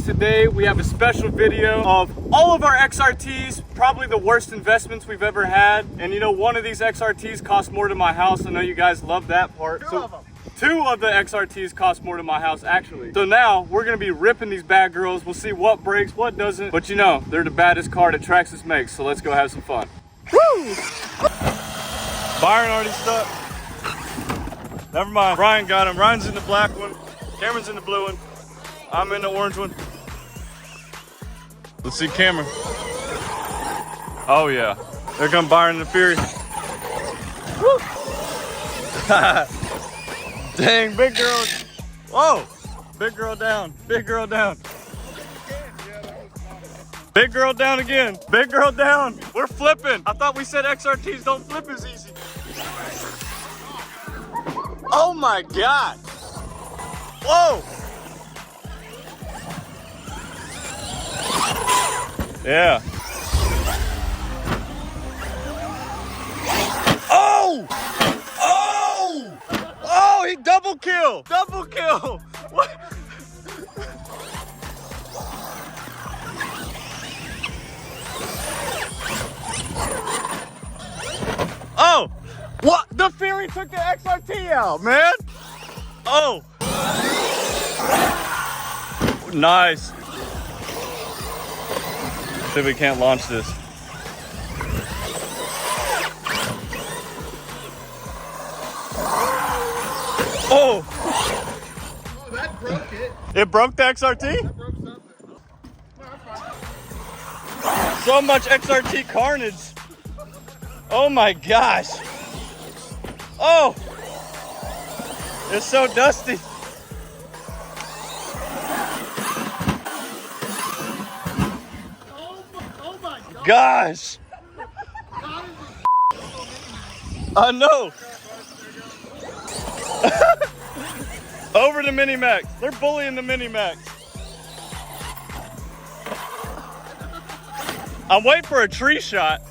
today we have a special video of all of our XRTs, probably the worst investments we've ever had. And you know, one of these XRTs cost more to my house. I know you guys love that part. Two of the XRTs cost more to my house, actually. So now we're gonna be ripping these bad girls. We'll see what breaks, what doesn't. But you know, they're the baddest car that Traxxas makes, so let's go have some fun. Woo! Byron already stuck. Never mind, Ryan got him. Ryan's in the black one, Cameron's in the blue one, I'm in the orange one. Let's see Cameron. Oh yeah, there come Byron and the Fury. Woo! Dang, big girl. Whoa, big girl down, big girl down. Big girl down again, big girl down. We're flipping. I thought we said XRTs don't flip as easy. Oh my God. Whoa. Yeah. Oh! Oh! Oh, he double kill! Double kill! What? Oh! What? The Fury took the XRT out, man! Oh! Nice. See if we can't launch this. Oh! Oh, that broke it. It broke the XRT? That broke something. No, that's fine. So much XRT carnage. Oh my gosh. Oh! It's so dusty. Oh my God. Gosh. I know. Over the Mini-Max. They're bullying the Mini-Max. I'm waiting for a tree shot.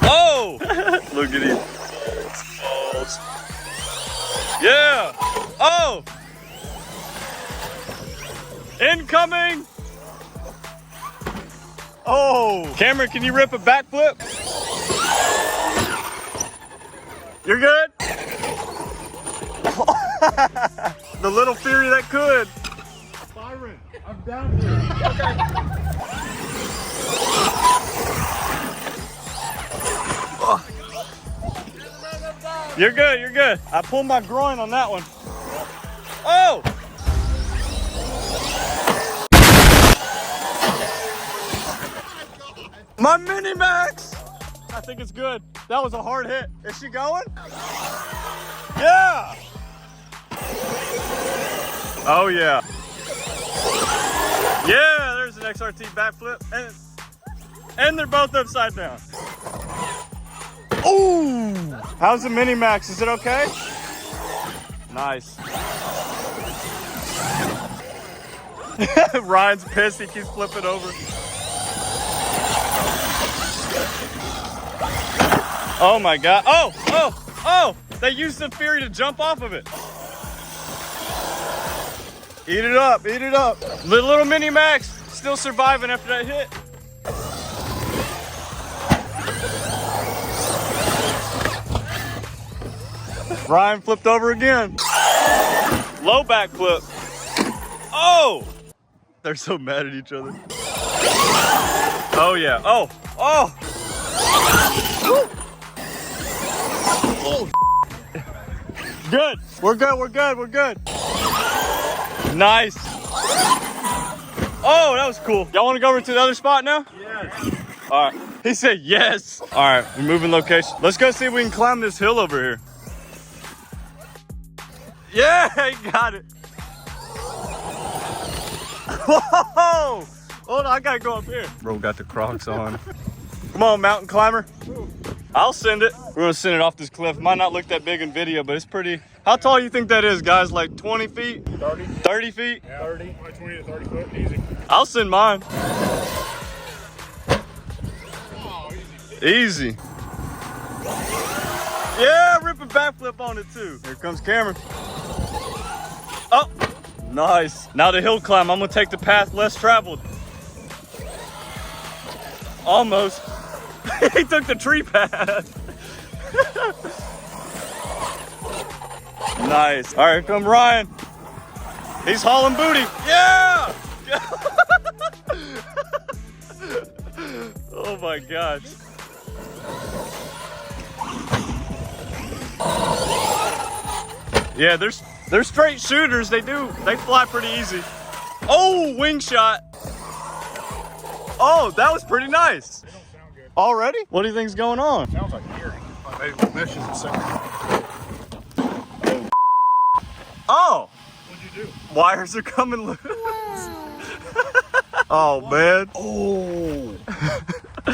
Oh! Look at him. Yeah! Oh! Incoming! Oh! Cameron, can you rip a backflip? You're good? The little Fury that could. Byron, I'm down here. Okay. You're good, you're good. I pulled my groin on that one. Oh! My Mini-Max! I think it's good. That was a hard hit. Is she going? Yeah! Oh yeah. Yeah, there's an XRT backflip. And they're both upside down. Ooh! How's the Mini-Max? Is it okay? Nice. Ryan's pissed. He keeps flipping over. Oh my God. Oh, oh, oh! They used the Fury to jump off of it. Eat it up, eat it up. The little Mini-Max still surviving after that hit. Ryan flipped over again. Low back flip. Oh! They're so mad at each other. Oh yeah. Oh! Oh! Oh! Good. We're good. We're good. We're good. Nice. Oh, that was cool. Y'all want to go over to the other spot now? Yes. All right. He said yes. All right. We're moving location. Let's go see if we can climb this hill over here. Yeah, he got it. Whoa! Hold on, I gotta go up here. Bro got the Crocs on. Come on, mountain climber. I'll send it. We're gonna send it off this cliff. Might not look that big in video, but it's pretty. How tall do you think that is, guys? Like 20 feet? 30. 30 feet? Yeah, 30. 20 to 30 foot, easy. I'll send mine. Oh, easy. Easy. Yeah, rip a backflip on it too. Here comes Cameron. Oh, nice. Now the hill climb. I'm gonna take the path less traveled. Almost. He took the tree path. Nice. All right, here come Ryan. He's hauling booty. Yeah! Oh my gosh. Yeah, they're straight shooters. They fly pretty easy. Oh, wing shot. Oh, that was pretty nice. They don't sound good. Already? What do you think's going on? Sounds like gearing. Maybe the mesh is a second. Oh, What'd you do? wires are coming loose. Oh man. Oh.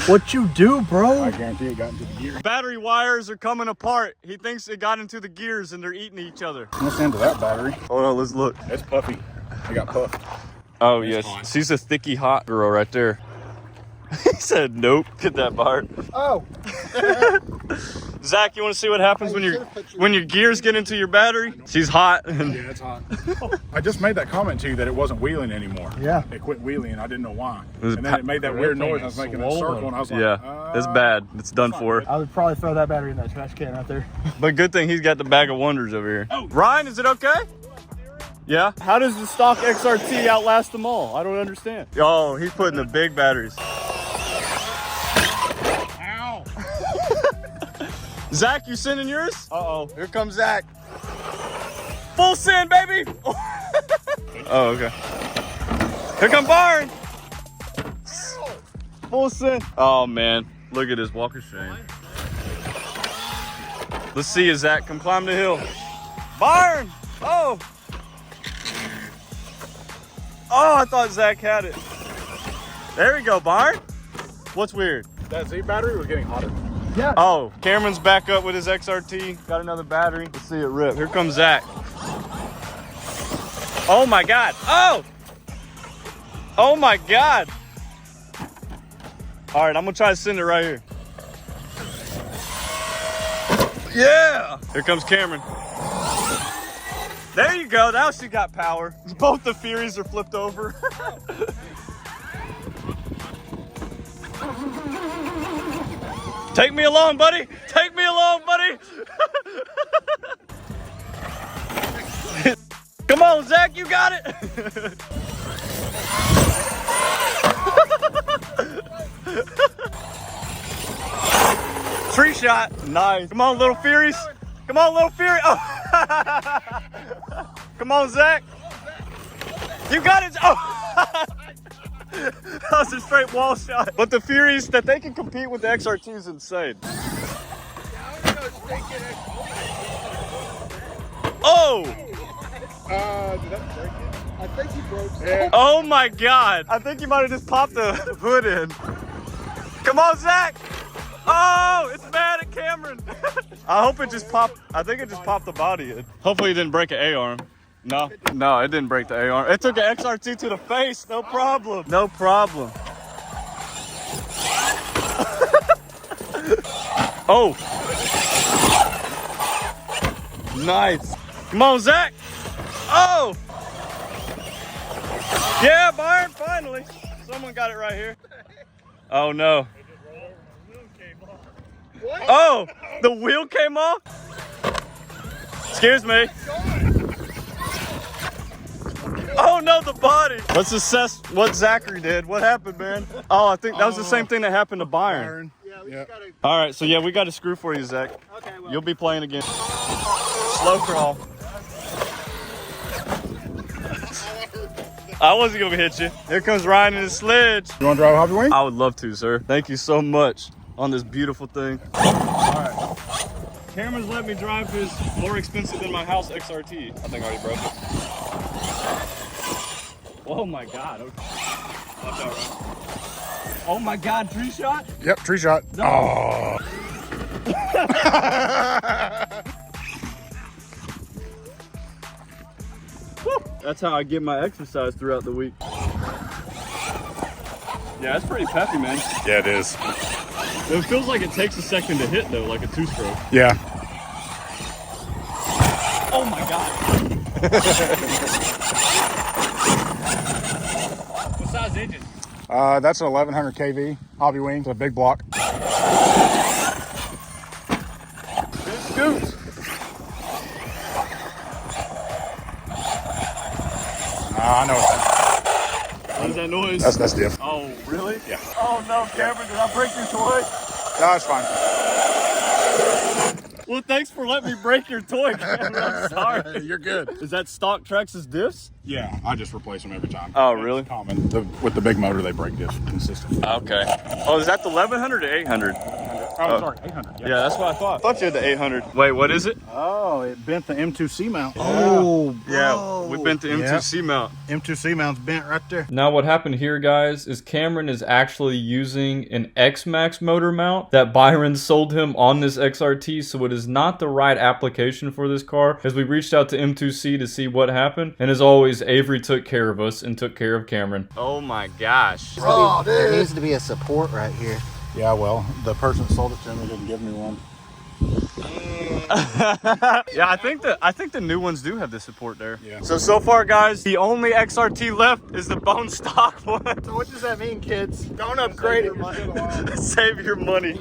What you do, bro? I guarantee it got into the gear. Battery wires are coming apart. He thinks it got into the gears and they're eating each other. Listen to that battery. Hold on, let's look. That's puffy. They got puffed. Oh That's yes, hot. she's a thicky hot girl right there. He said nope. Get that part. Oh. Zach, you want to see what happens when your gears get into your battery? She's hot. Yeah, it's hot. I just made that comment to you that it wasn't wheeling anymore. Yeah. It quit wheeling. I didn't know why. was And then it made that weird noise. I was making that circle and I was like, Yeah, it's bad. It's done not for. good. I would probably throw that battery in that trash can right there. But good thing he's got the bag of wonders over here. Oh. Ryan, is it okay? Yeah. How does the stock XRT outlast them all? I don't understand. Oh, he's putting the big batteries. Ow. Zach, you sending yours? Uh-oh, here comes Zach. Full send, baby. Oh, okay. Here come Byron. Full send. Oh man, look at this walk of shame. Let's see you, Zach. Come climb the hill. Byron. Oh. Oh, I thought Zach had it. There we go, Byron. What's weird? That Z battery was getting hotter. Yeah. Oh, Cameron's back up with his XRT. Got another battery. Let's see it rip. Here comes Zach. Oh my God. Oh! Oh my God. All right, I'm gonna try to send it right here. Yeah! Here comes Cameron. There you go. Now she got power. Both the Furies are flipped over. Take me along, buddy. Take me along, buddy. Come on, Zach, you got it. Tree shot. Nice. Come on, little Furies. Come on, little Fury. Oh. Come on, Zach. You got it. Oh. That was a straight wall shot. But the Furies, that they can compete with the XRT is insane. Oh! Did that break it? I think he broke. Yeah. Oh my God. I think you might have just popped the hood in. Come on, Zach. Oh, it's mad at Cameron. I hope it just popped. I think it just popped the body in. Hopefully it didn't break an A-arm. No, it didn't break the A-arm. It took an XRT to the face. No problem. No problem. Oh. Nice. Come on, Zach. Oh. Yeah, Byron, finally. Someone got it right here. Oh, no. Oh, the wheel came off? Excuse me. Oh no, the body. Let's assess what Zachary did. What happened, man? Oh, I think that was the same thing that happened to Byron. Yeah. All right, so yeah, we got a screw for you, Zach. Okay, well. You'll be playing again. Slow crawl. I wasn't gonna hit you. Here comes Ryan in his sledge. You want to drive a hobby wing? I would love to, sir. Thank you so much on this beautiful thing. All right. Cameron's let me drive his more expensive than my house XRT. I think I already broke it. Oh my God. Okay. Watch out, Ryan. Oh my God, tree shot? Yep, tree shot. No. Oh. That's how I get my exercise throughout the week. Yeah, it's pretty peppy, man. Yeah, it is. It feels like it takes a second to hit though, like a 2-stroke. Yeah. Oh my God. What size engine? That's an 1100 kV hobby wing. It's a big block. Scoots. I know it's What is that noise? that's diff. Oh, really? Yeah. Oh no, Cameron, did I break your toy? No, it's fine. Well, thanks for letting me break your toy, Cameron. I'm sorry. You're good. Is that stock Traxxas diffs? Yeah, I just replace them every time. Oh, really? It's common. With the big motor, they break diff consistently. Okay. Oh, is that the 1100 or 800? Oh, sorry, 800. Yeah, that's what I thought. I thought you had the 800. Wait, what is it? Oh, it bent the M2C mount. Oh, bro. yeah, we bent the M2C mount. M2C mount's bent right there. Now what happened here, guys, is Cameron is actually using an X-Max motor mount that Byron sold him on this XRT, so it is not the right application for this car. As we reached out to M2C to see what happened, and as always, Avery took care of us and took care of Cameron. Oh my gosh. Oh, There dude. needs to be a support right here. Yeah, well, the person that sold it to me didn't give me one. Yeah, I think the new ones do have the support there. Yeah. So far, guys, the only XRT left is the bone stock one. So what does that mean, kids? Don't upgrade it. Save your money.